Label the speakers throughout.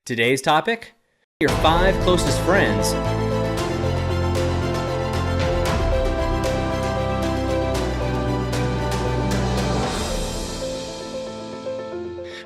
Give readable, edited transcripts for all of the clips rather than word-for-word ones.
Speaker 1: Today's topic, your 5 closest friends.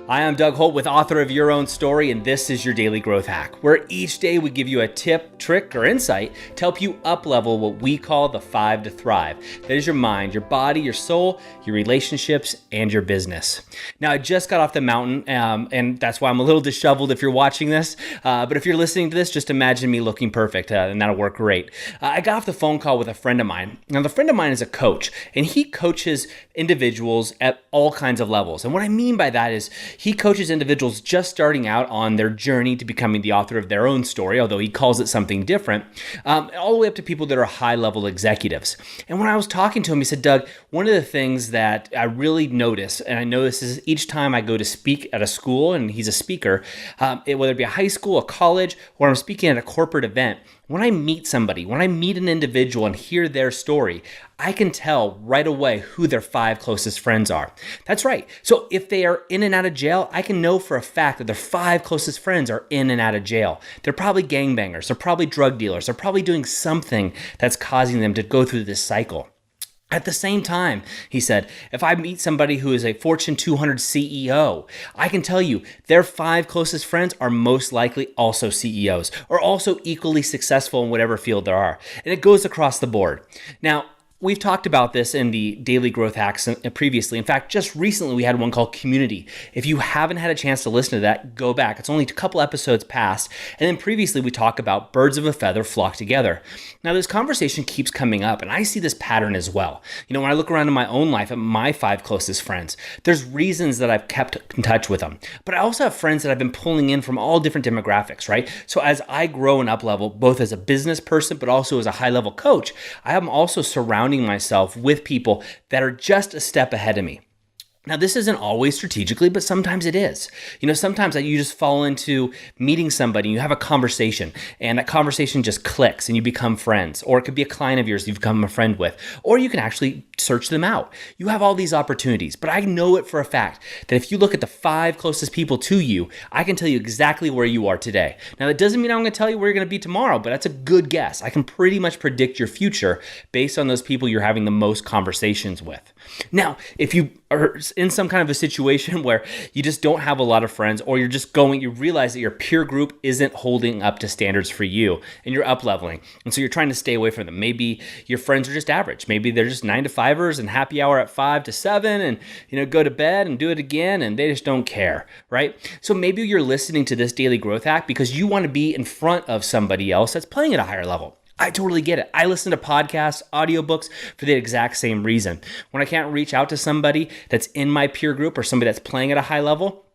Speaker 1: Hi, I'm Doug Holt, author of Your Own Story, and this is your Daily Growth Hack, where each day we give you a tip, trick, or insight to help you up-level what we call the 5 to thrive. That is your mind, your body, your soul, your relationships, and your business. Now, I just got off the mountain, and that's why I'm a little disheveled if you're watching this, but if you're listening to this, just imagine me looking perfect, and that'll work great. I got off the phone call with a friend of mine. Now, the friend of mine is a coach, and he coaches individuals at all kinds of levels. And what I mean by that is he coaches individuals just starting out on their journey to becoming the author of their own story, although he calls it something different, all the way up to people that are high-level executives. And when I was talking to him, he said, Doug, one of the things that I really notice, and I know this is each time I go to speak at a school, and he's a speaker, whether it be a high school, a college, or I'm speaking at a corporate event, when I meet somebody, when I meet an individual and hear their story, I can tell right away who their 5 closest friends are. That's right. So if they are in and out of jail, I can know for a fact that their 5 closest friends are in and out of jail. They're probably gangbangers. They're probably drug dealers. They're probably doing something that's causing them to go through this cycle. At the same time, he said, if I meet somebody who is a Fortune 200 CEO, I can tell you their 5 closest friends are most likely also CEOs or also equally successful in whatever field there are. And it goes across the board. Now, we've talked about this in the Daily Growth Hacks previously. In fact, just recently we had one called Community. If you haven't had a chance to listen to that, go back. It's only a couple episodes past. And then previously we talked about birds of a feather flock together. Now this conversation keeps coming up, and I see this pattern as well. You know, when I look around in my own life at my 5 closest friends, there's reasons that I've kept in touch with them. But I also have friends that I've been pulling in from all different demographics, right? So as I grow and up-level, both as a business person, but also as a high-level coach, I am also surrounding myself with people that are just a step ahead of me. Now, this isn't always strategically, but sometimes it is. You know, sometimes you just fall into meeting somebody, and you have a conversation, and that conversation just clicks, and you become friends. Or it could be a client of yours you've become a friend with. Or you can actually search them out. You have all these opportunities, but I know it for a fact that if you look at the 5 closest people to you, I can tell you exactly where you are today. Now, that doesn't mean I'm going to tell you where you're going to be tomorrow, but that's a good guess. I can pretty much predict your future based on those people you're having the most conversations with. Now, if you are in some kind of a situation where you just don't have a lot of friends, or you realize that your peer group isn't holding up to standards for you, and you're up-leveling, and so you're trying to stay away from them. Maybe your friends are just average. Maybe they're just 9 to 5ers and happy hour at 5 to 7 and go to bed and do it again, and they just don't care, right? So maybe you're listening to this daily growth hack because you want to be in front of somebody else that's playing at a higher level. I totally get it. I listen to podcasts, audiobooks for the exact same reason. When I can't reach out to somebody that's in my peer group or somebody that's playing at a high level,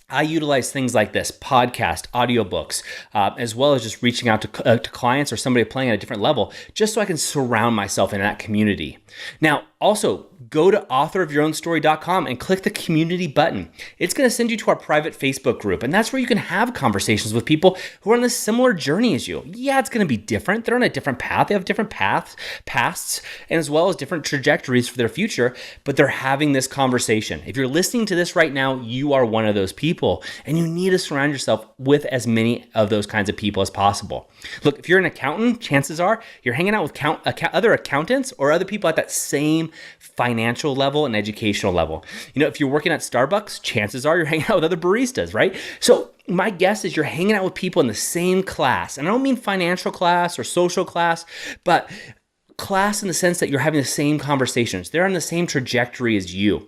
Speaker 1: I utilize things like this, podcast, audiobooks, as well as just reaching out to clients or somebody playing at a different level, just so I can surround myself in that community. Now, also, go to authorofyourownstory.com and click the community button. It's going to send you to our private Facebook group, and that's where you can have conversations with people who are on a similar journey as you. Yeah, it's going to be different. They're on a different path. They have different pasts, and as well as different trajectories for their future, but they're having this conversation. If you're listening to this right now, you are one of those people, and you need to surround yourself with as many of those kinds of people as possible. Look, if you're an accountant, chances are you're hanging out with other accountants or other people at that same financial level and educational level. You know, if you're working at Starbucks, chances are you're hanging out with other baristas, right? So my guess is you're hanging out with people in the same class. And I don't mean financial class or social class, but class in the sense that you're having the same conversations. They're on the same trajectory as you.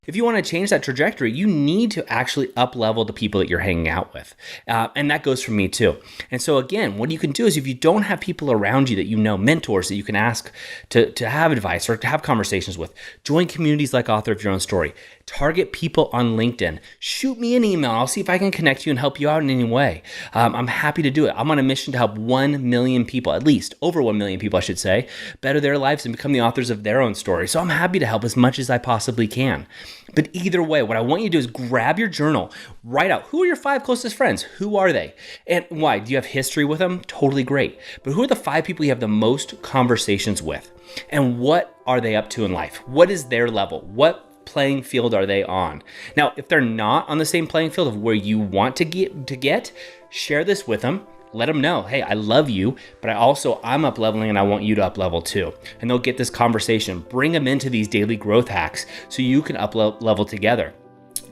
Speaker 1: If you want to change that trajectory, you need to actually up-level the people that you're hanging out with. And that goes for me too. And so again, what you can do is if you don't have people around you that you know, mentors that you can ask to have advice or to have conversations with, join communities like Author of Your Own Story. Target people on LinkedIn. Shoot me an email. I'll see if I can connect you and help you out in any way. I'm happy to do it. I'm on a mission to help 1 million people, at least over 1 million people, I should say, better their lives and become the authors of their own story. So I'm happy to help as much as I possibly can. But either way, what I want you to do is grab your journal, write out who are your 5 closest friends? Who are they? And why? Do you have history with them? Totally great. But who are the 5 people you have the most conversations with? And what are they up to in life? What is their level? What playing field are they on? Now, if they're not on the same playing field of where you want to get, Share this with them. Let them know, hey, I love you, but I'm up leveling and I want you to up level too. And they'll get this conversation. Bring them into these daily growth hacks so you can up level together.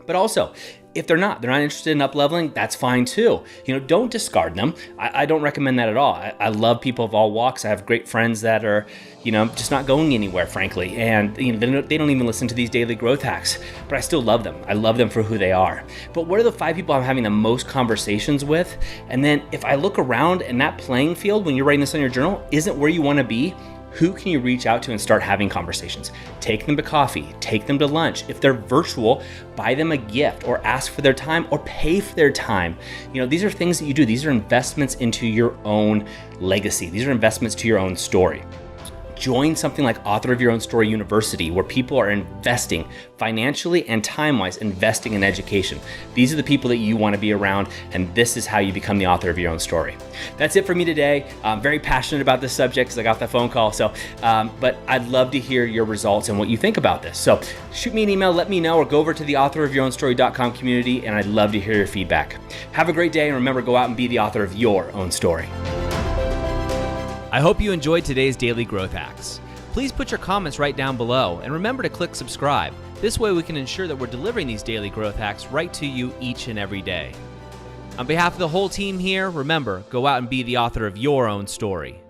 Speaker 1: But also, if they're not interested in up leveling, that's fine too. Don't discard them. I don't recommend that at all. I love people of all walks. I have great friends that are, just not going anywhere, frankly. And they don't even listen to these daily growth hacks, but I still love them. I love them for who they are. But what are the 5 people I'm having the most conversations with? And then if I look around and that playing field, when you're writing this on your journal, isn't where you want to be, who can you reach out to and start having conversations? Take them to coffee, take them to lunch. If they're virtual, buy them a gift or ask for their time or pay for their time. These are things that you do. These are investments into your own legacy. These are investments to your own story. Join something like Author of Your Own Story University, where people are investing financially and time-wise, investing in education. These are the people that you want to be around, and this is how you become the author of your own story. That's it for me today. I'm very passionate about this subject because I got that phone call. But I'd love to hear your results and what you think about this. So shoot me an email, let me know, or go over to the authorofyourownstory.com community, and I'd love to hear your feedback. Have a great day, and remember, go out and be the author of your own story. I hope you enjoyed today's Daily Growth Hacks. Please put your comments right down below and remember to click subscribe. This way we can ensure that we're delivering these Daily Growth Hacks right to you each and every day. On behalf of the whole team here, remember, go out and be the author of your own story.